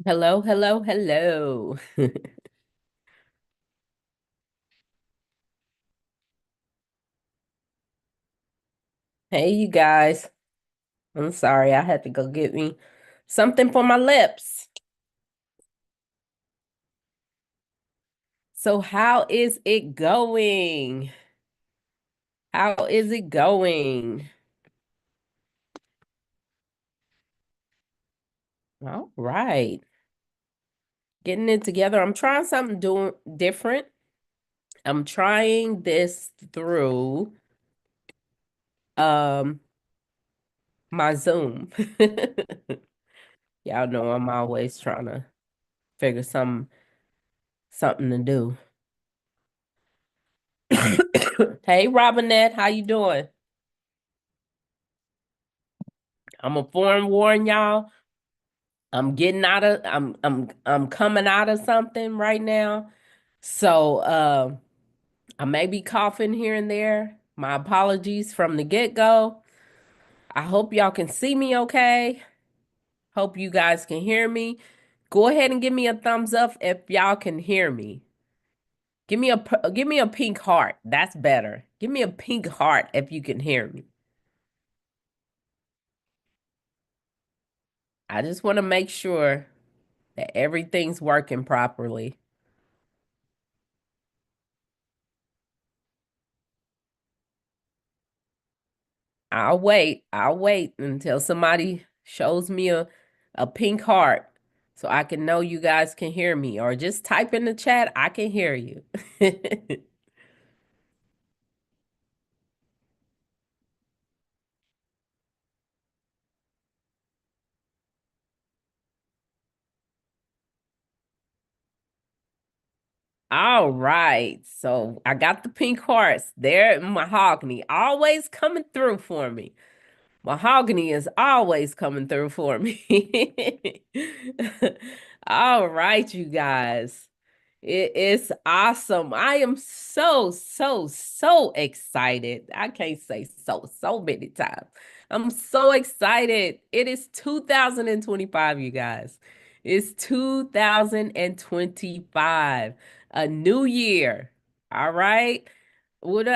Hello, hello, hello. Hey, you guys. I'm sorry, I had to go get me something for my lips. So, how is it going? How is it going? All right. Getting it together. I'm trying something doing different. I'm trying this through um my Zoom. Y'all know I'm always trying to figure something to do. Hey, Robinette, how you doing? I'm a foreign warn y'all. I'm coming out of something right now. So I may be coughing here and there. My apologies from the get-go. I hope y'all can see me okay. Hope you guys can hear me. Go ahead and give me a thumbs up if y'all can hear me. Give me a pink heart. That's better. Give me a pink heart if you can hear me. I just want to make sure that everything's working properly. I'll wait. I'll wait until somebody shows me a pink heart so I can know you guys can hear me, or just type in the chat, I can hear you. All right. So I got the pink hearts there in mahogany, always coming through for me. Mahogany is always coming through for me. All right, you guys. It is awesome. I am so excited. I can't say so many times. I'm so excited. It is 2025, you guys. It's 2025, a new year. All right. What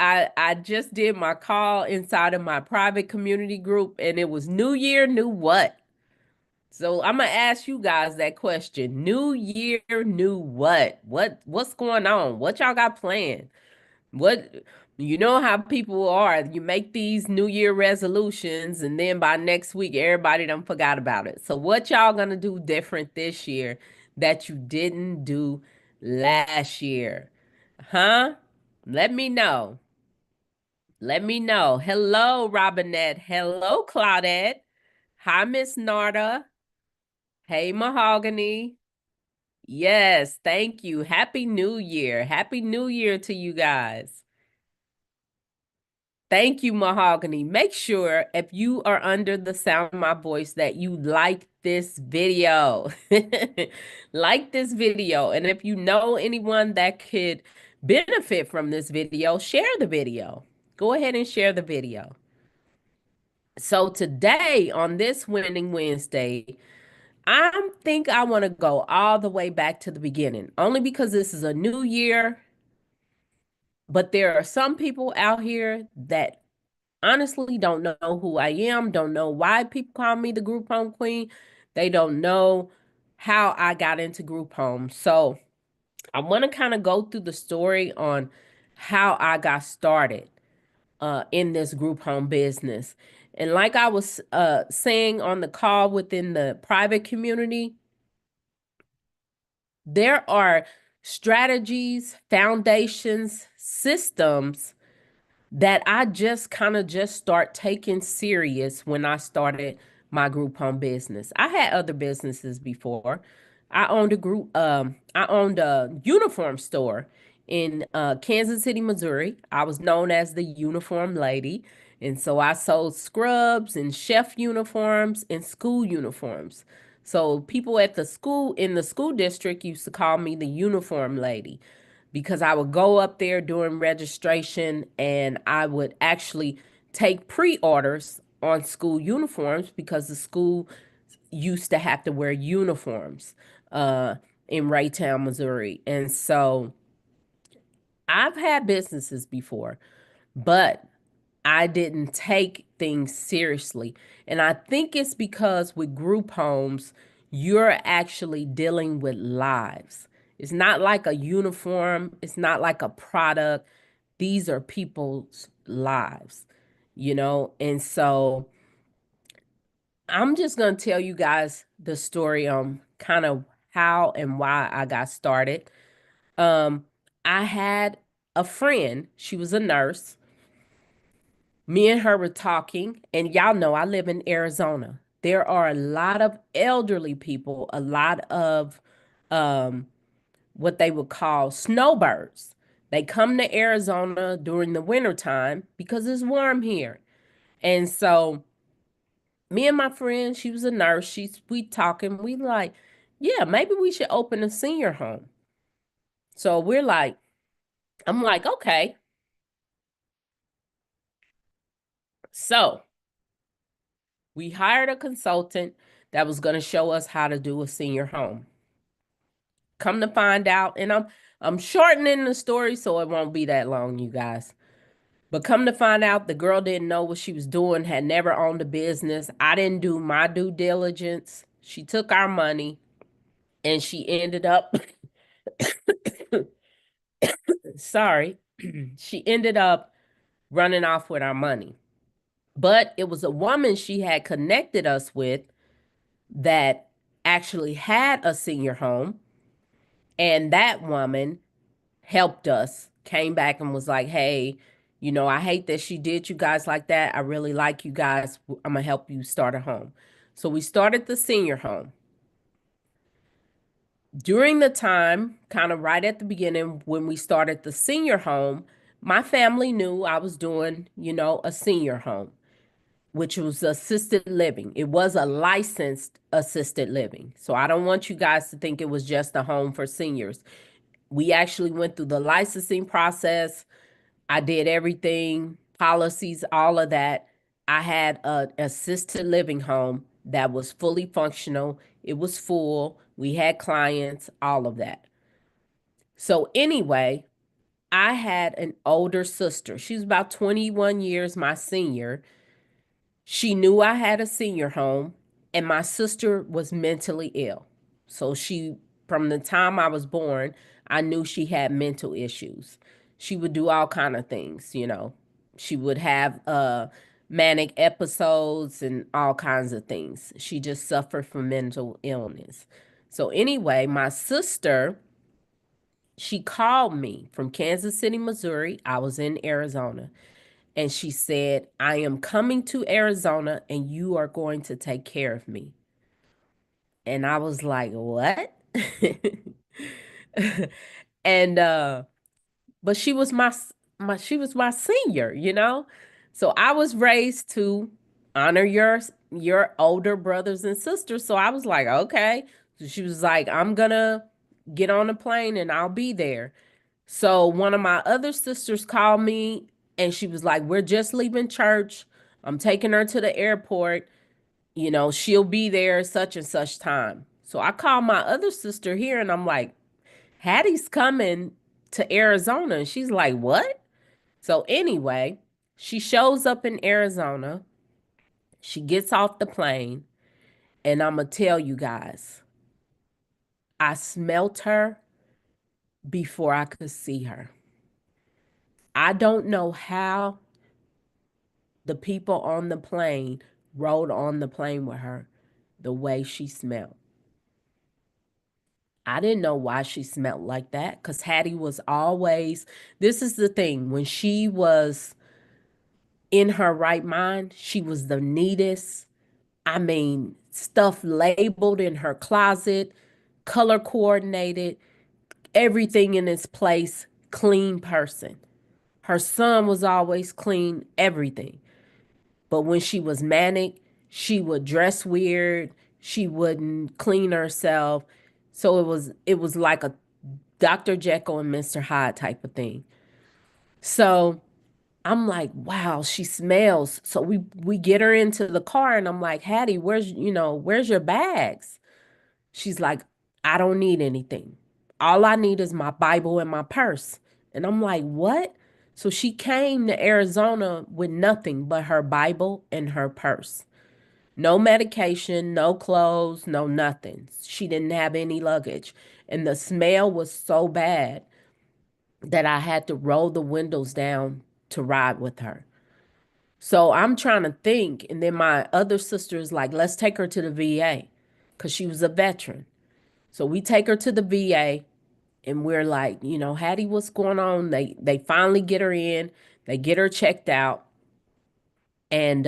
I just did my call inside of my private community group, and it was New Year, new what? So I'm gonna ask you guys that question. New year, new what? What's going on? What y'all got planned? What you know how people are. You make these New Year resolutions, and then by next week, everybody done forgot about it. So what y'all gonna do different this year that you didn't do last year? Huh? Let me know. Let me know. Hello, Robinette. Hello, Claudette. Hi, Miss Narda. Hey, Mahogany. Yes, thank you. Happy New Year. Happy New Year to you guys. Thank you, Mahogany. Make sure if you are under the sound of my voice that you like this video. Like this video. And if you know anyone that could benefit from this video, share the video. Go ahead and share the video. So today on this Winning Wednesday, I think I want to go all the way back to the beginning, only because this is a new year. But there are some people out here that honestly don't know who I am, don't know why people call me the group home queen. They don't know how I got into group home. So I want to kind of go through the story on how I got started in this group home business. And like I was saying on the call within the private community, there are strategies, foundations, systems that I just kind of just start taking serious when I started my group home business. I had other businesses before. I owned a uniform store in Kansas City, Missouri. I was known as the uniform lady. And so I sold scrubs and chef uniforms and school uniforms. So people at the school in the school district used to call me the uniform lady because I would go up there during registration and I would actually take pre-orders on school uniforms because the school used to have to wear uniforms uh, in Raytown, Missouri. And so I've had businesses before, but I didn't take things seriously. And I think it's because with group homes, you're actually dealing with lives. It's not like a uniform, it's not like a product. These are people's lives, you know? And so I'm just going to tell you guys the story on kind of how and why I got started. Um, I had a friend, she was a nurse. Me and her were talking, and y'all know I live in Arizona. There are a lot of elderly people, a lot of um, what they would call snowbirds. They come to Arizona during the wintertime because it's warm here. And so me and my friend, she was a nurse, we talking, we like, yeah, maybe we should open a senior home. So we're like, I'm like, okay. So we hired a consultant that was going to show us how to do a senior home. Come to find out, and I'm shortening the story so it won't be that long, you guys. But come to find out, the girl didn't know what she was doing, had never owned a business. I didn't do my due diligence. She took our money and she ended up, sorry, she ended up running off with our money. But it was a woman she had connected us with that actually had a senior home. And that woman helped us, came back and was like, hey, you know, I hate that she did you guys like that. I really like you guys. I'm going to help you start a home. So we started the senior home. During the time, kind of right at the beginning, when we started the senior home, my family knew I was doing, you know, a senior home, which was assisted living. It was a licensed assisted living. So I don't want you guys to think it was just a home for seniors. We actually went through the licensing process. I did everything, policies, all of that. I had an assisted living home that was fully functional. It was full. We had clients, all of that. So, anyway, I had an older sister. She was about 21 years my senior. She knew I had a senior home, and my sister was mentally ill. So from the time I was born, I knew she had mental issues. She would do all kind of things, you know. She would have manic episodes and all kinds of things. She just suffered from mental illness. So anyway, my sister, she called me from Kansas City, Missouri. I was in Arizona. And she said, I am coming to Arizona and you are going to take care of me. And I was like, what? and but she was my senior, you know? So I was raised to honor your older brothers and sisters. So I was like, okay. So she was like, I'm gonna get on a plane and I'll be there. So one of my other sisters called me and she was like, we're just leaving church. I'm taking her to the airport. You know, she'll be there such and such time. So I called my other sister here and I'm like, Hattie's coming to Arizona. And she's like, what? So anyway, she shows up in Arizona. She gets off the plane. And I'm going to tell you guys, I smelt her before I could see her. I don't know how the people on the plane rode on the plane with her the way she smelled. I didn't know why she smelled like that because Hattie was always, this is the thing, when she was in her right mind, she was the neatest. I mean, stuff labeled in her closet, color coordinated, everything in its place, clean person. Her son was always clean, everything. But when she was manic, she would dress weird. She wouldn't clean herself. So it was like a Dr. Jekyll and Mr. Hyde type of thing. So I'm like, wow, she smells. So we get her into the car and I'm like, Hattie, where's your bags? She's like, I don't need anything. All I need is my Bible and my purse. And I'm like, what? So she came to Arizona with nothing but her Bible and her purse. No medication, no clothes, no nothing. She didn't have any luggage. And the smell was so bad that I had to roll the windows down to ride with her. So I'm trying to think. And then my other sister is like, let's take her to the VA because she was a veteran. So we take her to the VA and we're like, Hattie, what's going on? They finally get her in, they get her checked out, and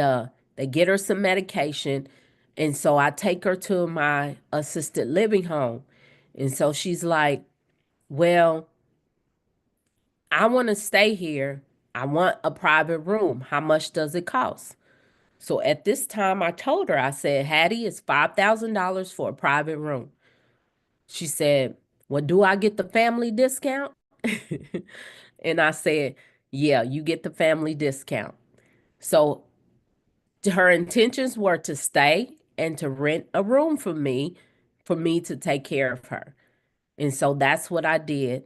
they get her some medication. And so I take her to my assisted living home. And so she's like, well, I want to stay here. I want a private room. How much does it cost? So at this time, I told her, I said, Hattie, it's $5,000 for a private room. She said, well, do I get the family discount? And I said, yeah, you get the family discount. So her intentions were to stay and to rent a room for me to take care of her. And so that's what I did.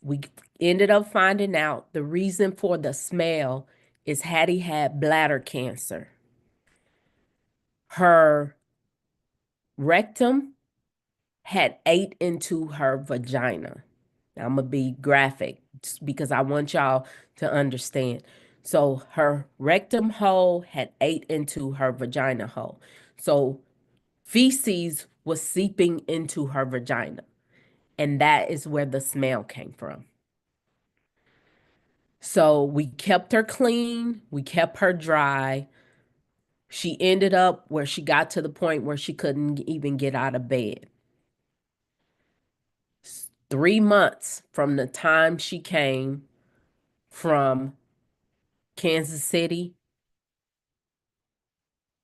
We ended up finding out the reason for the smell is Hattie had bladder cancer. Her rectum had ate into her vagina. Now, I'm going to be graphic because I want y'all to understand. So her rectum hole had ate into her vagina hole. So feces was seeping into her vagina. And that is where the smell came from. So we kept her clean, we kept her dry. She ended up where she got to the point where she couldn't even get out of bed. 3 months from the time she came from Kansas City,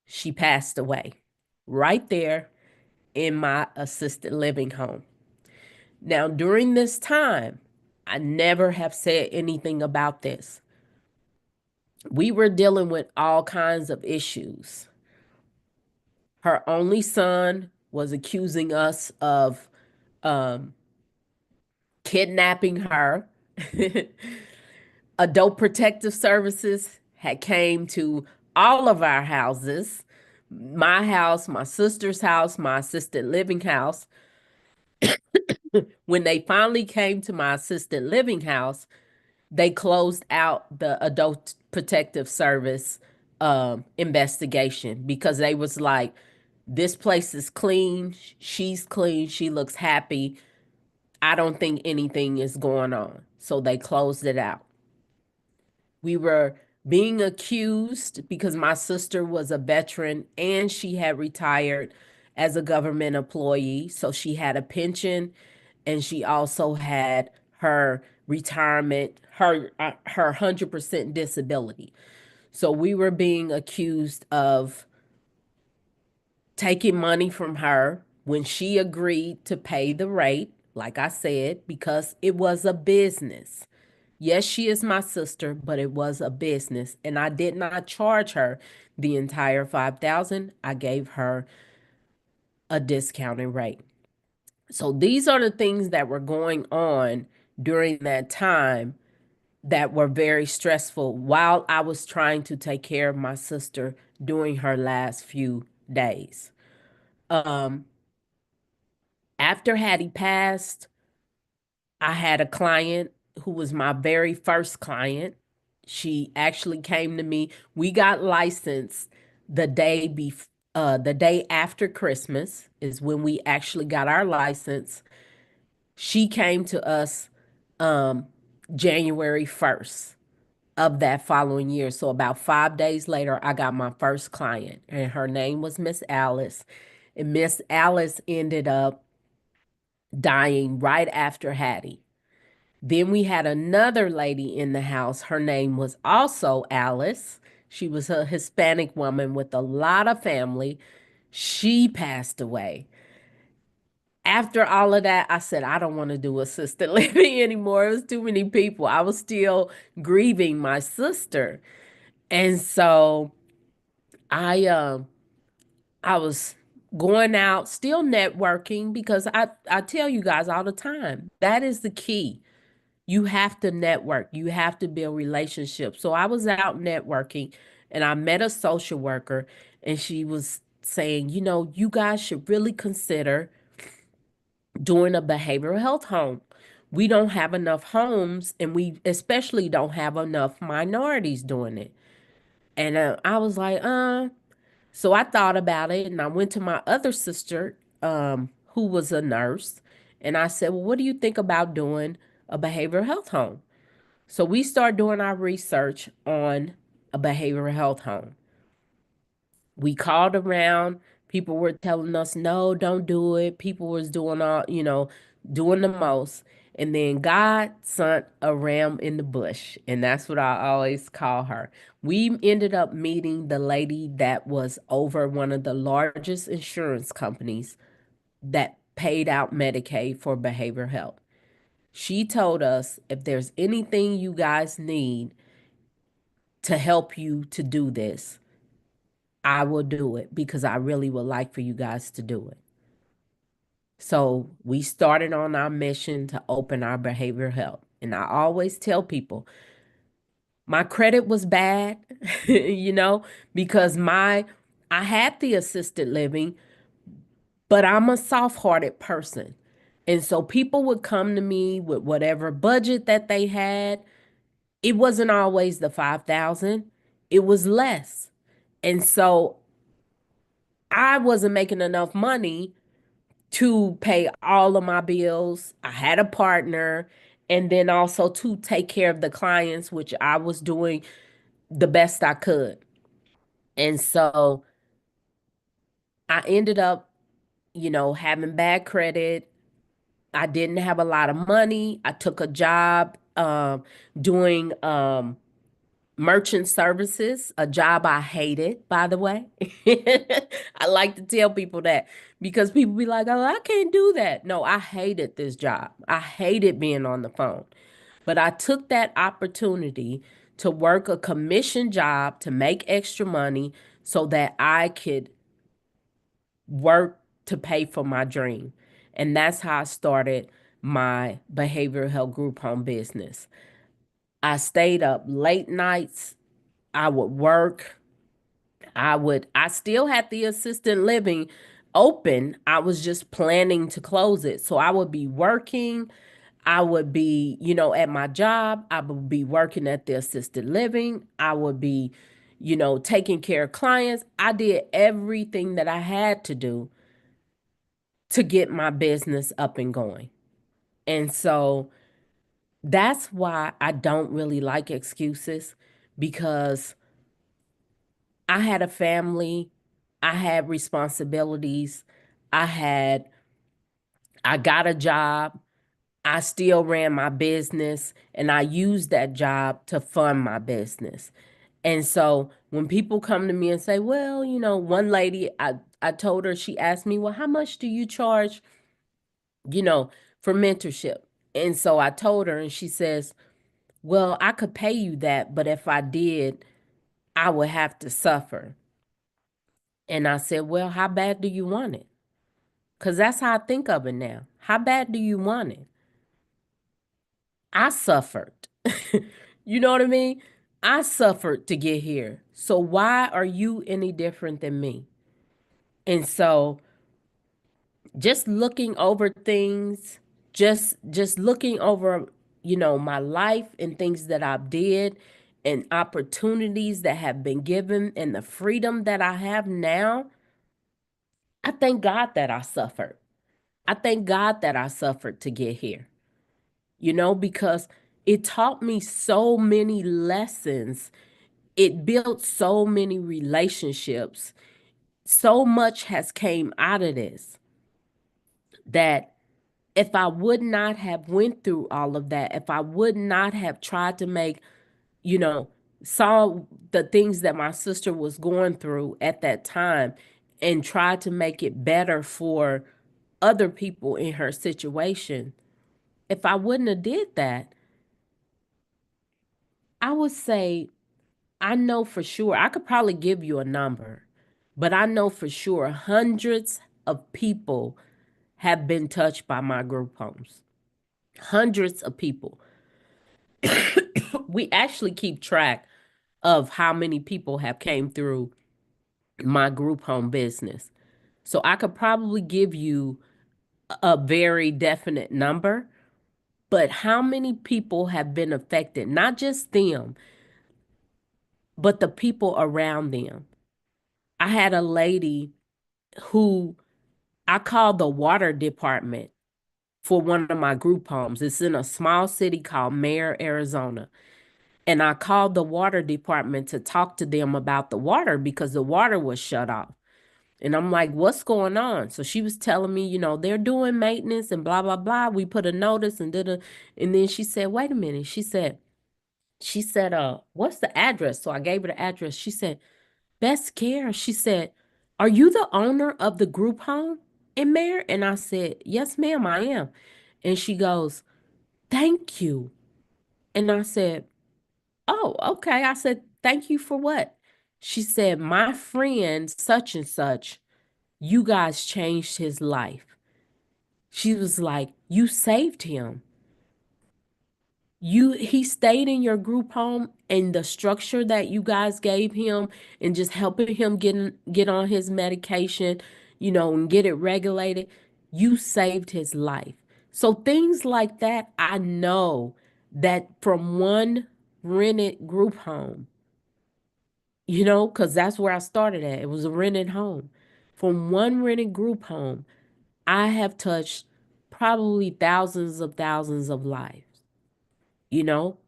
she passed away right there in my assisted living home. Now, during this time, I never have said anything about this. We were dealing with all kinds of issues. Her only son was accusing us of um, kidnapping her. Adult Protective Services had came to all of our houses, my house, my sister's house, my assisted living house. When they finally came to my assisted living house, they closed out the Adult Protective Service investigation because they was like, this place is clean, she's clean, she looks happy. I don't think anything is going on. So they closed it out. We were being accused because my sister was a veteran and she had retired as a government employee. So she had a pension and she also had her retirement, her 100% disability. So we were being accused of taking money from her when she agreed to pay the rate, like I said, because it was a business. Yes, she is my sister, but it was a business, and I did not charge her the entire 5,000. I gave her a discounted rate. So these are the things that were going on during that time that were very stressful while I was trying to take care of my sister during her last few days. Um, After Hattie passed, I had a client who was my very first client. She actually came to me. We got licensed the day after Christmas is when we actually got our license. She came to us um, January 1st of that following year. So about 5 days later, I got my first client, and her name was Miss Alice. And Miss Alice ended up dying right after Hattie. Then we had another lady in the house. Her name was also Alice. She was a Hispanic woman with a lot of family. She passed away. After all of that, I said, I don't want to do assisted living anymore. It was too many people. I was still grieving my sister. And so I I was going out, still networking because I tell you guys all the time, that is the key. You have to network. You have to build relationships. So I was out networking and I met a social worker and she was saying, you guys should really consider doing a behavioral health home. We don't have enough homes and we especially don't have enough minorities doing it. And I was like, So I thought about it and I went to my other sister, who was a nurse, and I said, well, what do you think about doing a behavioral health home? So we started doing our research on a behavioral health home. We called around. People were telling us, no, don't do it. People was doing doing the most. And then God sent a ram in the bush. And that's what I always call her. We ended up meeting the lady that was over one of the largest insurance companies that paid out Medicaid for behavioral health. She told us, if there's anything you guys need to help you to do this, I will do it because I really would like for you guys to do it. So we started on our mission to open our behavioral health. And I always tell people my credit was bad, you know, because I had the assisted living, but I'm a soft-hearted person. And so people would come to me with whatever budget that they had. It wasn't always the 5,000. It was less. And so I wasn't making enough money to pay all of my bills. I had a partner, and then also to take care of the clients, which I was doing the best I could. And so I ended up, having bad credit. I didn't have a lot of money. I took a job doing merchant services, a job I hated, by the way. I like to tell people that because people be like, oh, I can't do that. No, I hated this job. I hated being on the phone. But I took that opportunity to work a commission job to make extra money so that I could work to pay for my dream. And that's how I started my behavioral health group home business. I stayed up late nights. I would work. I still had the assisted living open. I was just planning to close it. So I would be working. I would be, at my job. I would be working at the assisted living. I would be, taking care of clients. I did everything that I had to do to get my business up and going. And so that's why I don't really like excuses because I had a family, I had responsibilities, I had I got a job, I still ran my business, and I used that job to fund my business. And so when people come to me and say, well, one lady, I told her, she asked me, well, how much do you charge, you know, for mentorship? And so I told her, and she says, well, I could pay you that, but if I did, I would have to suffer. And I said, well, how bad do you want it? Because that's how I think of it now. How bad do you want it? I suffered. You know what I mean? I suffered to get here. So why are you any different than me? And so just looking over things, just looking over, my life and things that I did and opportunities that have been given and the freedom that I have now, I thank God that I suffered. I thank God that I suffered to get here, because it taught me so many lessons. It built so many relationships. So much has came out of this that if I would not have went through all of that, if I would not have tried to make, you know, saw the things that my sister was going through at that time and tried to make it better for other people in her situation. If I wouldn't have did that, I would say I know for sure, I could probably give you a number, but I know for sure hundreds of people have been touched by my group homes. Hundreds of people. We actually keep track of how many people have came through my group home business. So I could probably give you a very definite number, but how many people have been affected? Not just them, but the people around them. I had a lady who I called the water department for one of my group homes. It's in a small city called Myrrie, Arizona. And I called the water department to talk to them about the water because the water was shut off. And I'm like, what's going on? So she was telling me, they're doing maintenance and blah, blah, blah. We put a notice and did a, and then she said, wait a minute. She said, what's the address? So I gave her the address. She said, Best Care. She said, are you the owner of the group home in Mare? And I said, yes, ma'am, I am. And she goes, thank you. And I said, oh, okay. I said, thank you for what? She said, my friend, such and such, you guys changed his life. She was like, you saved him. He stayed in your group home and the structure that you guys gave him and just helping him get on his medication, and get it regulated, you saved his life. So things like that, I know that from one rented group home, because that's where I started at. It was a rented home. From one rented group home, I have touched probably thousands of lives, you know?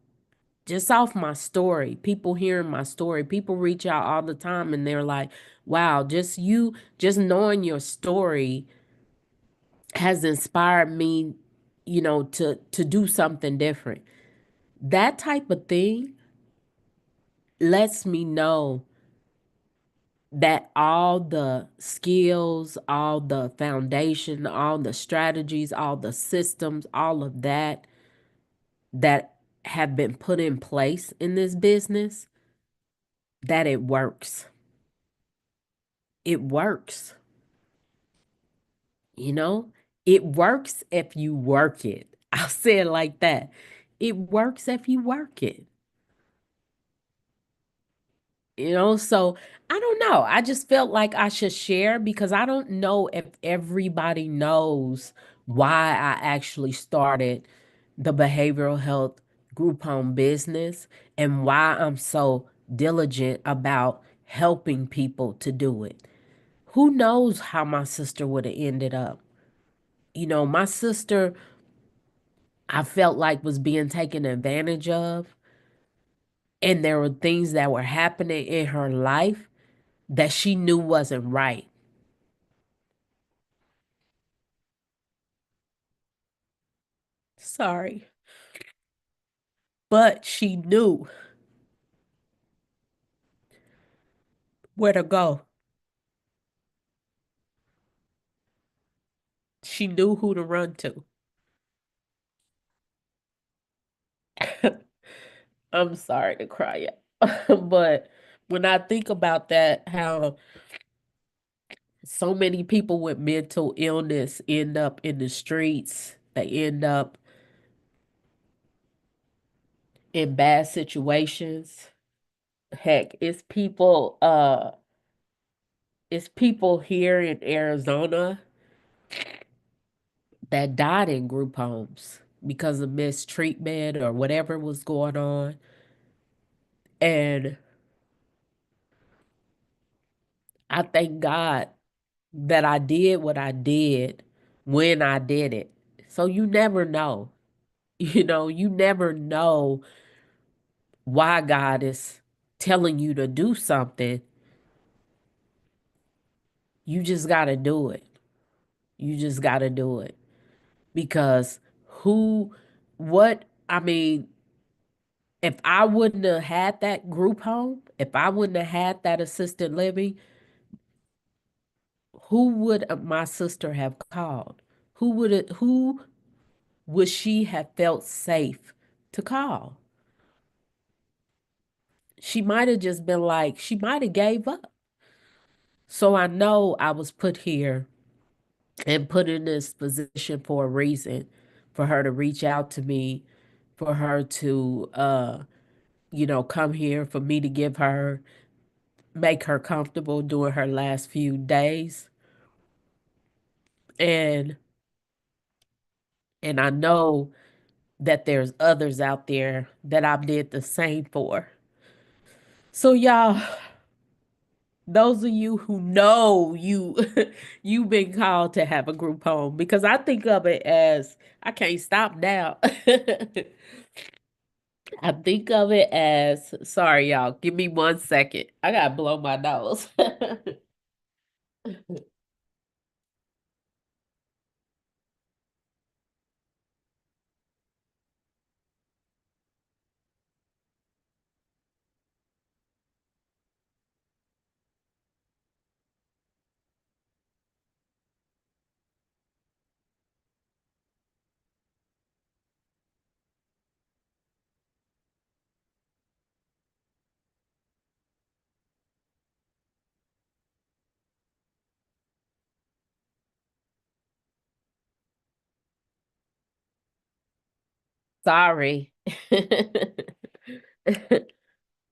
Just off my story, people hearing my story, people reach out all the time and they're like, wow, just knowing your story has inspired me, to do something different. That type of thing lets me know that all the skills, all the foundation, all the strategies, all the systems, all of that have been put in place in this business, that it works. It works. You know, it works if you work it. I'll say it like that. It works if you work it. So I don't know. I just felt like I should share because I don't know if everybody knows why I actually started the behavioral health group home business and why I'm so diligent about helping people to do it. Who knows how my sister would have ended up? My sister, I felt like was being taken advantage of, and there were things that were happening in her life that she knew wasn't right. Sorry. But she knew where to go. She knew who to run to. I'm sorry to cry, but when I think about that, how so many people with mental illness end up in the streets, they end up in bad situations. Heck, it's people here in Arizona that died in group homes because of mistreatment or whatever was going on. And I thank God that I did what I did when I did it. So you never know. You never know why God is telling you to do something. You just got to do it. You just got to do it. Because who, what, I mean, if I wouldn't have had that group home, if I wouldn't have had that assisted living, who would my sister have called? who would she have felt safe to call? She might have just been like, she might have gave up. So I know I was put here and put in this position for a reason, for her to reach out to me, for her to come here, for me to give her, make her comfortable during her last few days. And and I know that there's others out there that I did the same for. So y'all, those of you who know you've been called to have a group home, because I think of it as I can't stop now. I think of it as, sorry y'all, give me 1 second. I gotta blow my nose. Sorry.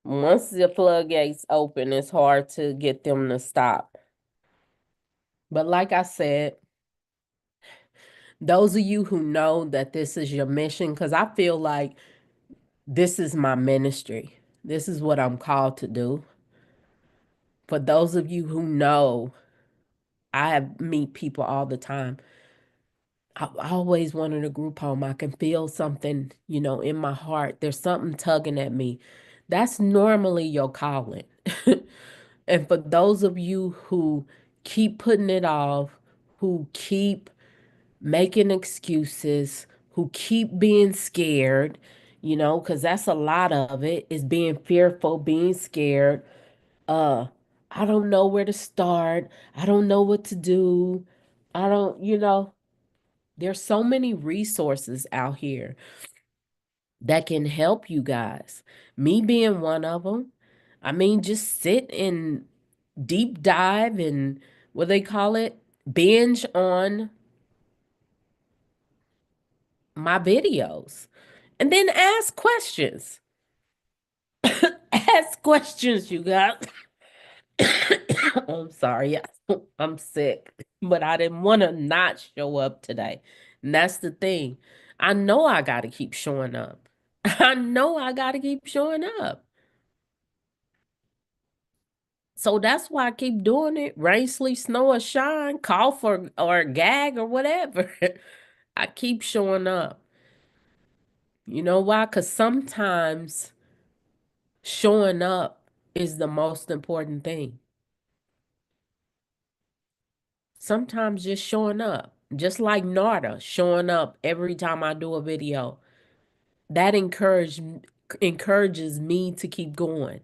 Once the floodgates open, it's hard to get them to stop. But like I said, those of you who know that this is your mission, because I feel like this is my ministry. This is what I'm called to do. For those of you who know, I have meet people all the time. I always wanted a group home. I can feel something, in my heart. There's something tugging at me. That's normally your calling. And for those of you who keep putting it off, who keep making excuses, who keep being scared, because that's a lot of it, is being fearful, being scared. Uh, I don't know where to start. I don't know what to do. I don't, there's so many resources out here that can help you guys. Me being one of them. I mean, just sit and deep dive and what they call it, binge on my videos. And then ask questions. Ask questions, you guys. I'm sorry. I'm sick, but I didn't want to not show up today. And that's the thing. I know I got to keep showing up. I know I got to keep showing up. So that's why I keep doing it. Rain, sleet, snow, or shine, cough or gag or whatever. I keep showing up. You know why? Because sometimes showing up is the most important thing. Sometimes just showing up, just like Narda showing up every time I do a video, that encourages me to keep going.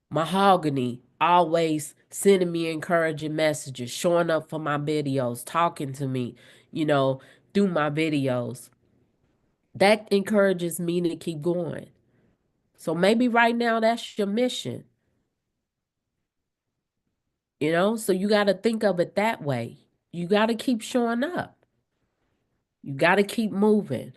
Mahogany always sending me encouraging messages, showing up for my videos, talking to me, you know, through my videos. That encourages me to keep going. So maybe right now that's your mission, So you got to think of it that way. You got to keep showing up. You got to keep moving.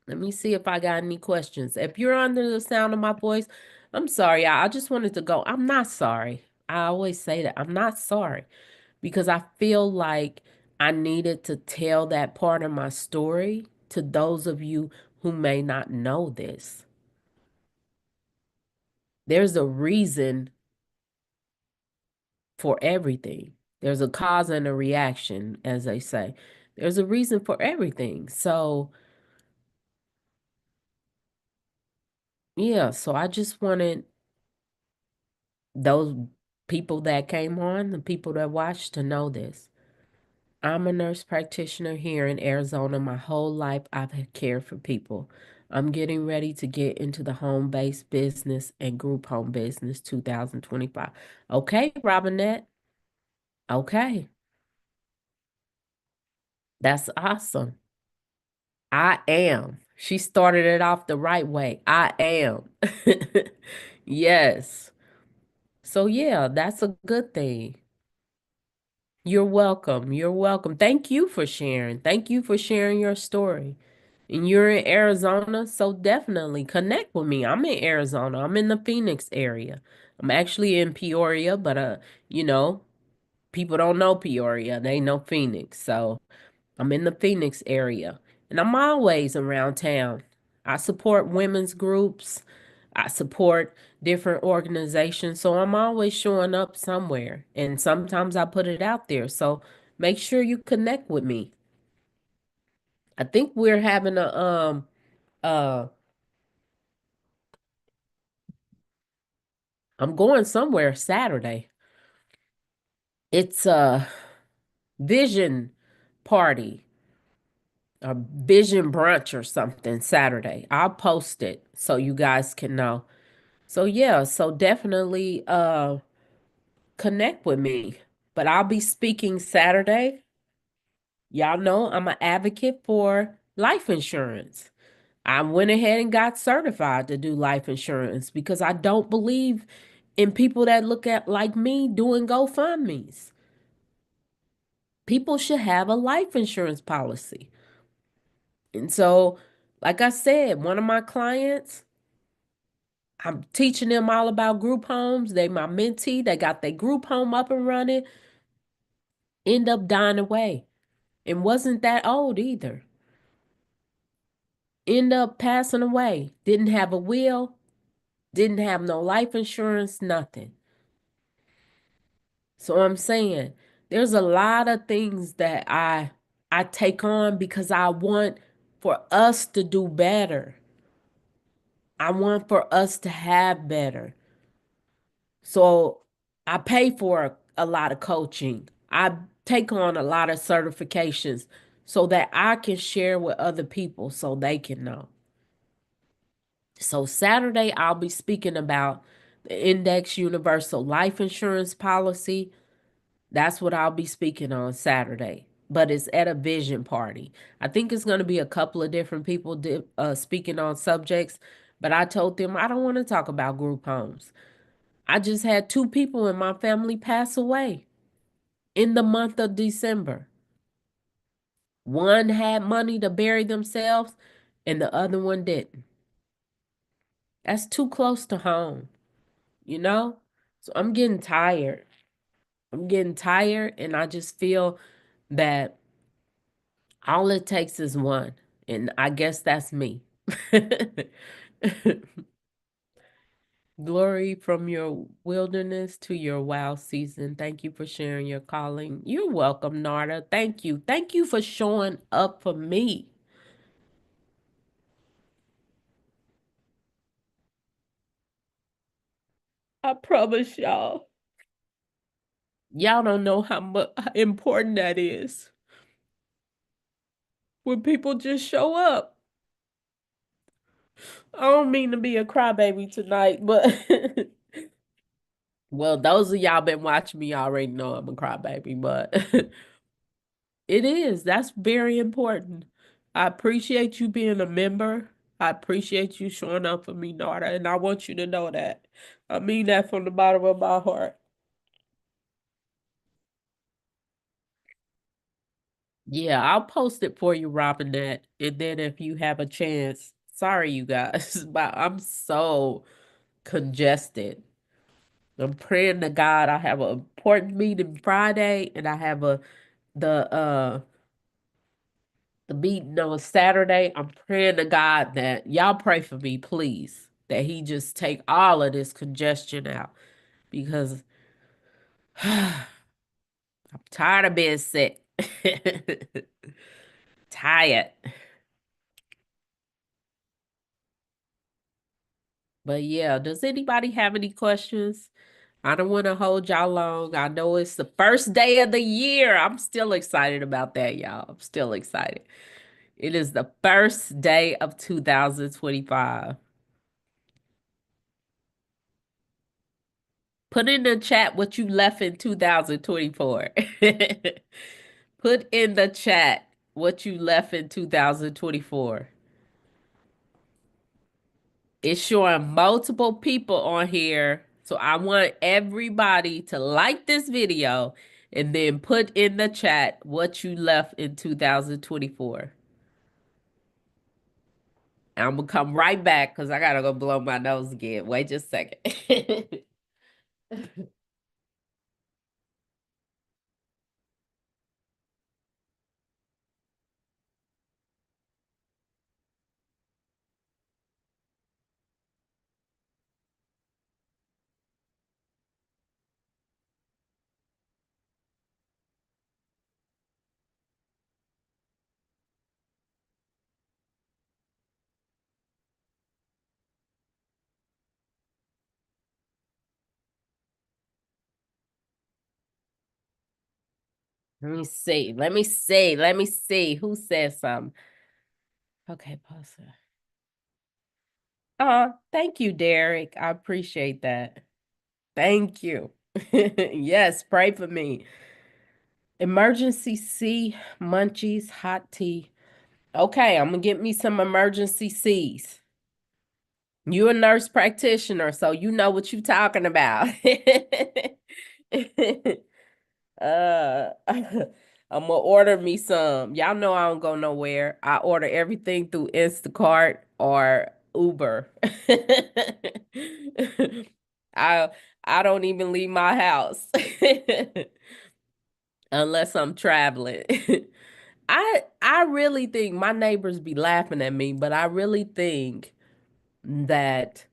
Let me see if I got any questions. If you're under the sound of my voice, I'm sorry. I just wanted to go. I'm not sorry. I always say that. I'm not sorry because I feel like I needed to tell that part of my story to those of you who may not know this. There's a reason for everything. There's a cause and a reaction, as they say. There's a reason for everything. So, yeah, so I just wanted those people that came on, the people that watched to know this. I'm a nurse practitioner here in Arizona. My whole life, I've had cared for people. I'm getting ready to get into the home-based business and group home business 2025. Okay, Robinette. Okay. That's awesome. I am. She started it off the right way. I am. Yes. So yeah, that's a good thing. You're welcome. You're welcome. Thank you for sharing. Thank you for sharing your story. And you're in Arizona, so definitely connect with me. I'm in Arizona. I'm in the Phoenix area. I'm actually in Peoria, but you know, people don't know Peoria. They know Phoenix. So I'm in the Phoenix area. And I'm always around town. I support women's groups. I support different organizations. So I'm always showing up somewhere. And sometimes I put it out there. So make sure you connect with me. I think we're having a uh I'm going somewhere Saturday. It's a vision party, a vision brunch or something Saturday. I'll post it so you guys can know. So yeah, so definitely connect with me. But I'll be speaking Saturday. Y'all know I'm an advocate for life insurance. I went ahead and got certified to do life insurance because I don't believe in people that look at like me doing GoFundMe's. People should have a life insurance policy. And so, like I said, one of my clients, I'm teaching them all about group homes. They my mentee. They got their group home up and running. End up dying away. And wasn't that old either. End up passing away. Didn't have a will. Didn't have no life insurance. Nothing. So I'm saying there's a lot of things that I take on because I want for us to do better. I want for us to have better. So I pay for a lot of coaching. I take on a lot of certifications so that I can share with other people so they can know. So Saturday I'll be speaking about the Index Universal Life Insurance Policy. That's what I'll be speaking on Saturday. But it's at a vision party. I think it's going to be a couple of different people speaking on subjects. But I told them I don't want to talk about group homes. I just had two people in my family pass away in the month of December. One had money to bury themselves, and the other one didn't. That's too close to home, you know? So I'm getting tired. I'm getting tired, and I just feel that all it takes is one. And I guess that's me. Glory from your wilderness to your wild season. Thank you for sharing your calling. You're welcome, Narda. Thank you. Thank you for showing up for me. I promise y'all. Y'all don't know how much how important that is when people just show up. I don't mean to be a crybaby tonight, but well, those of y'all been watching me already know I'm a crybaby, but it is. That's very important. I appreciate you being a member. I appreciate you showing up for me, Narda, and I want you to know that. I mean that from the bottom of my heart. Yeah, I'll post it for you, Robinette. And then if you have a chance, sorry you guys, but I'm so congested. I'm praying to God. I have an important meeting Friday and I have the the meeting on Saturday. I'm praying to God that y'all pray for me, please. That he just take all of this congestion out because I'm tired of being sick. Tired. But yeah, does anybody have any questions? I don't want to hold y'all long. I know it's the first day of the year. I'm still excited about that, y'all. I'm still excited. It is the first day of 2025. Put in the chat what you left in 2024. Put in the chat what you left in 2024. It's showing multiple people on here. So I want everybody to like this video and then put in the chat what you left in 2024. I'm gonna come right back because I gotta go blow my nose again. Wait just a second. Let me see. Let me see. Let me see. Who said something? Okay, pause it. Thank you, Derek. I appreciate that. Thank you. Yes, pray for me. Emergency C, munchies, hot tea. Okay, I'm gonna get me some emergency C's. You're a nurse practitioner, so you know what you're talking about. I'm gonna order me some. Y'all know I don't go nowhere. I order everything through Instacart or Uber. I I don't even leave my house unless I'm traveling. I really think my neighbors be laughing at me, but I really think that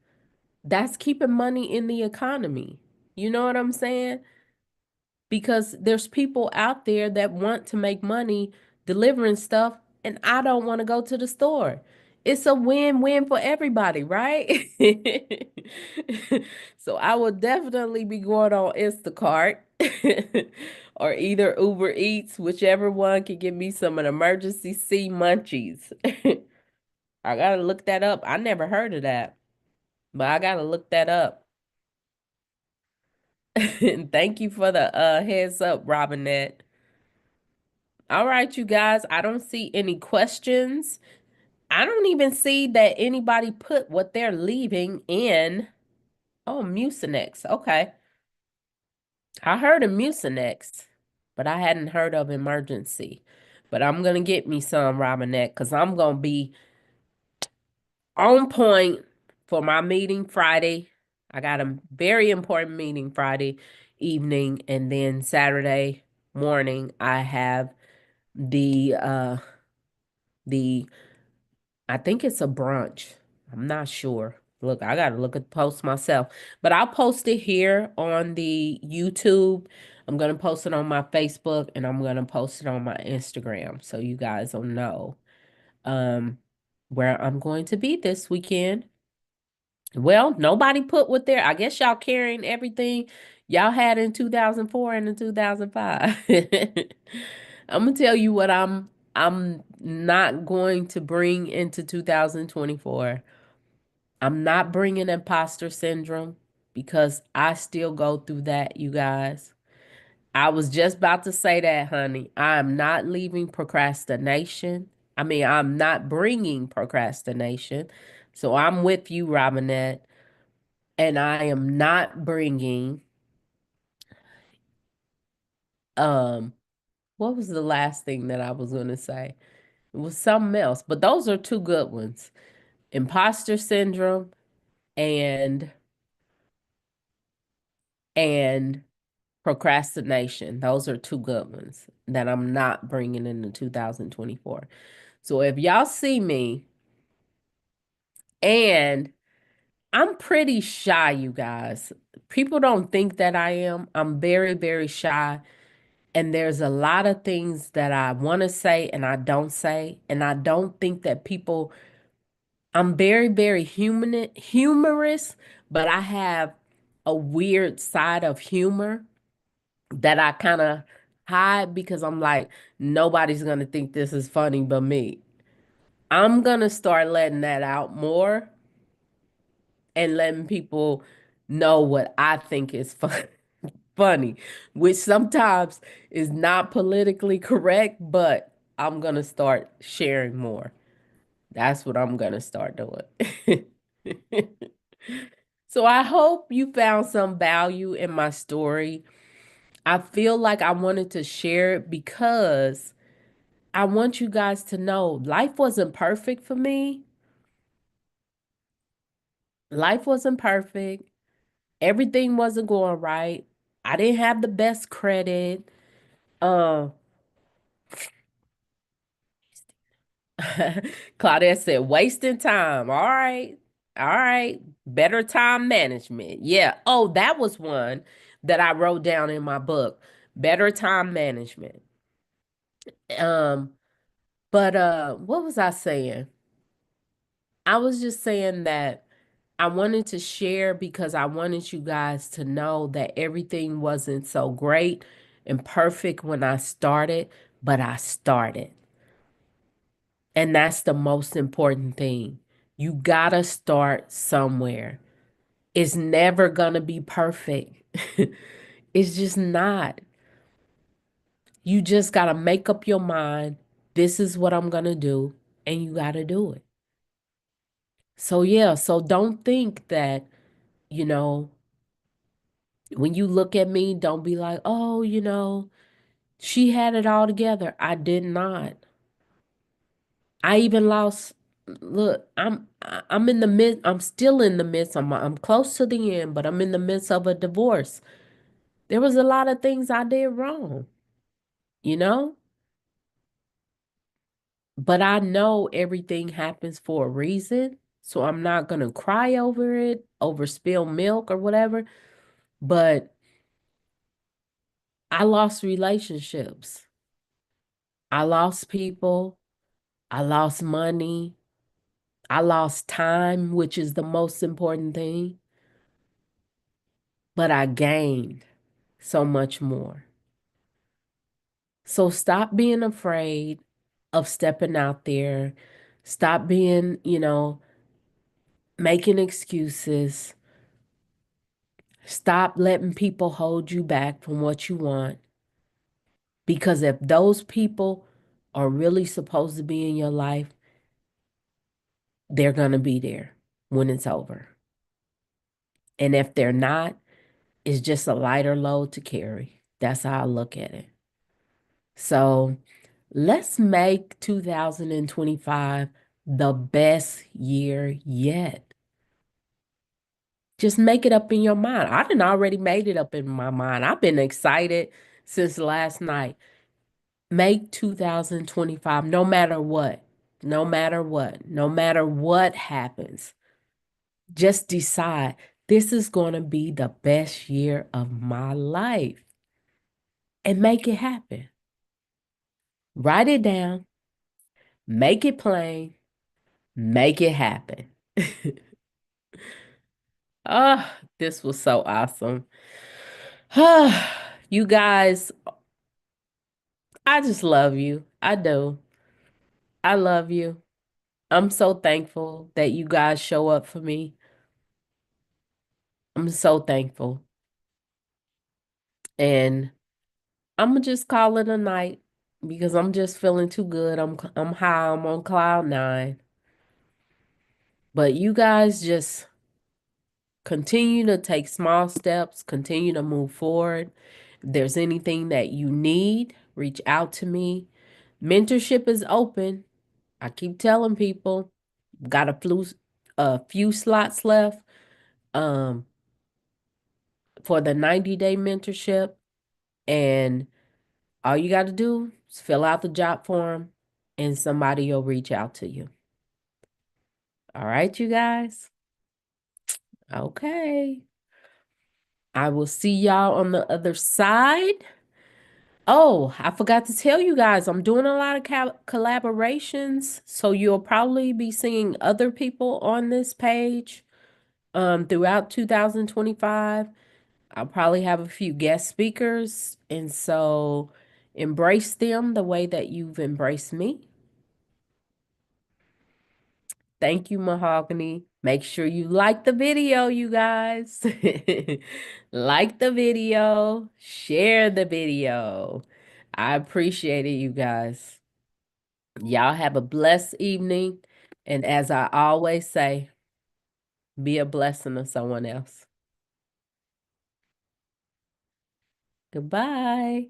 that's keeping money in the economy. You know what I'm saying? Because there's people out there that want to make money delivering stuff, and I don't want to go to the store. It's a win-win for everybody, right? So I will definitely be going on Instacart or either Uber Eats, whichever one can give me some an emergency C munchies. I gotta look that up. I never heard of that, but I gotta look that up. And thank you for the heads up, Robinette. All right, you guys, I don't see any questions. I don't even see that anybody put what they're leaving in. Oh, Mucinex. Okay. I heard of Mucinex, but I hadn't heard of emergency. But I'm going to get me some, Robinette, because I'm going to be on point for my meeting Friday. I got a very important meeting Friday evening, and then Saturday morning I have the I think it's a brunch. I'm not sure. Look, I gotta look at the post myself. But I'll post it here on the YouTube. I'm gonna post it on my Facebook and I'm gonna post it on my Instagram so you guys will know um where I'm going to be this weekend. Well, nobody put what there. I guess y'all carrying everything y'all had in 2004 and in 2005. I'm gonna tell you what I'm not going to bring into 2024. I'm not bringing imposter syndrome because I still go through that, you guys. I was just about to say that, honey. I am not leaving procrastination. I mean, I'm not bringing procrastination. So I'm with you, Robinette. And I am not bringing, um, what was the last thing that I was going to say? It was something else, but those are two good ones. Imposter syndrome and and procrastination. Those are two good ones that I'm not bringing into 2024. So if y'all see me, and I'm pretty shy, you guys. People don't think that I am. I'm very, very shy. And there's a lot of things that I want to say and I don't say. And I don't think that people, I'm very, very humorous, but I have a weird side of humor that I kind of hide because I'm like, nobody's going to think this is funny but me. I'm going to start letting that out more and letting people know what I think is funny, which sometimes is not politically correct, but I'm going to start sharing more. That's what I'm going to start doing. So I hope you found some value in my story. I feel like I wanted to share it because I want you guys to know life wasn't perfect for me. Life wasn't perfect. Everything wasn't going right. I didn't have the best credit. Uh, Claudette said, wasting time. All right. All right. Better time management. Yeah. Oh, that was one that I wrote down in my book. Better time management. Um, but what was I saying? I was just saying that I wanted to share because I wanted you guys to know that everything wasn't so great and perfect when I started, but I started. And that's the most important thing. You gotta start somewhere. It's never gonna be perfect. It's just not. You just gotta make up your mind. This is what I'm gonna do, and you gotta do it. So, yeah, so don't think that, you know, when you look at me, don't be like, oh, she had it all together. I did not. I even lost. Look, I'm in the midst. I'm still in the midst. I'm close to the end, but I'm in the midst of a divorce. There was a lot of things I did wrong, you know. But I know everything happens for a reason, so I'm not gonna cry over it, over spilled milk or whatever. But I lost relationships. I lost people. I lost money. I lost time, which is the most important thing. But I gained so much more. So stop being afraid of stepping out there. Stop being, making excuses. Stop letting people hold you back from what you want. Because if those people are really supposed to be in your life, they're going to be there when it's over. And if they're not, it's just a lighter load to carry. That's how I look at it. So let's make 2025 the best year yet. Just make it up in your mind. I done already made it up in my mind. I've been excited since last night. Make 2025, no matter what, no matter what, no matter what happens, just decide this is going to be the best year of my life and make it happen. Write it down, make it plain, make it happen. Oh, this was so awesome. You guys, I just love you. I do. I love you. I'm so thankful that you guys show up for me. I'm so thankful. And I'm gonna just call it a night because I'm just feeling too good. I'm high. I'm on cloud nine. But you guys just continue to take small steps, continue to move forward. If there's anything that you need, reach out to me. Mentorship is open. I keep telling people, got a few slots left um, for the 90-day mentorship. And all you got to do is fill out the job form and somebody will reach out to you. All right, you guys? Okay. I will see y'all on the other side. Oh, I forgot to tell you guys, I'm doing a lot of collaborations. So you'll probably be seeing other people on this page throughout 2025. I'll probably have a few guest speakers. And so embrace them the way that you've embraced me. Thank you, Mahogany. Make sure you like the video, you guys. Like the video, share the video. I appreciate it, you guys. Y'all have a blessed evening. And as I always say, be a blessing to someone else. Goodbye.